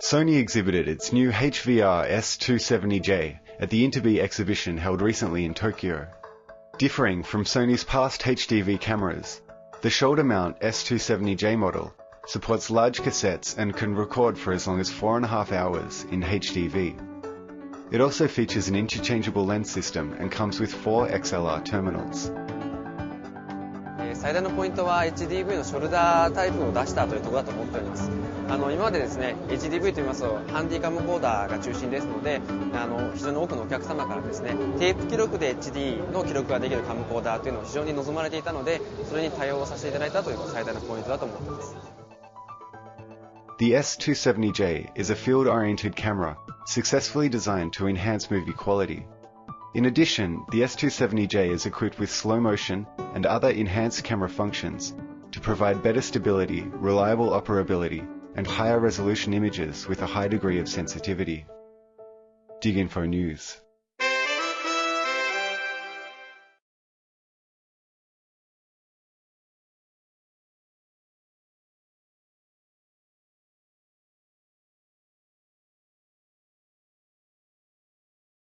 Sony exhibited its new HVR-S270J at the Interbee exhibition held recently in Tokyo. Differing from Sony's past HDV cameras, the shoulder-mount S270J model supports large cassettes and can record for as long as 4.5 hours in HDV. It also features an interchangeable lens system and comes with 4 XLR terminals. 最大のポイントは HDV のショルダータイプを出したというところだと思っております。今までですね、HDV といいますとハンディカムコーダーが中心ですので、非常に多くのお客様からですね、テープ記録で HD の記録ができるカムコーダーというのを非常に望まれていたので、それに対応させていただいたというのが最大のポイントだと思っています。The S270J is a field-oriented camera successfully designed to enhance movie quality. In addition, the S270J is equipped with slow motion and other enhanced camera functions to provide better stability, reliable operability, and higher resolution images with a high degree of sensitivity. DigInfo News.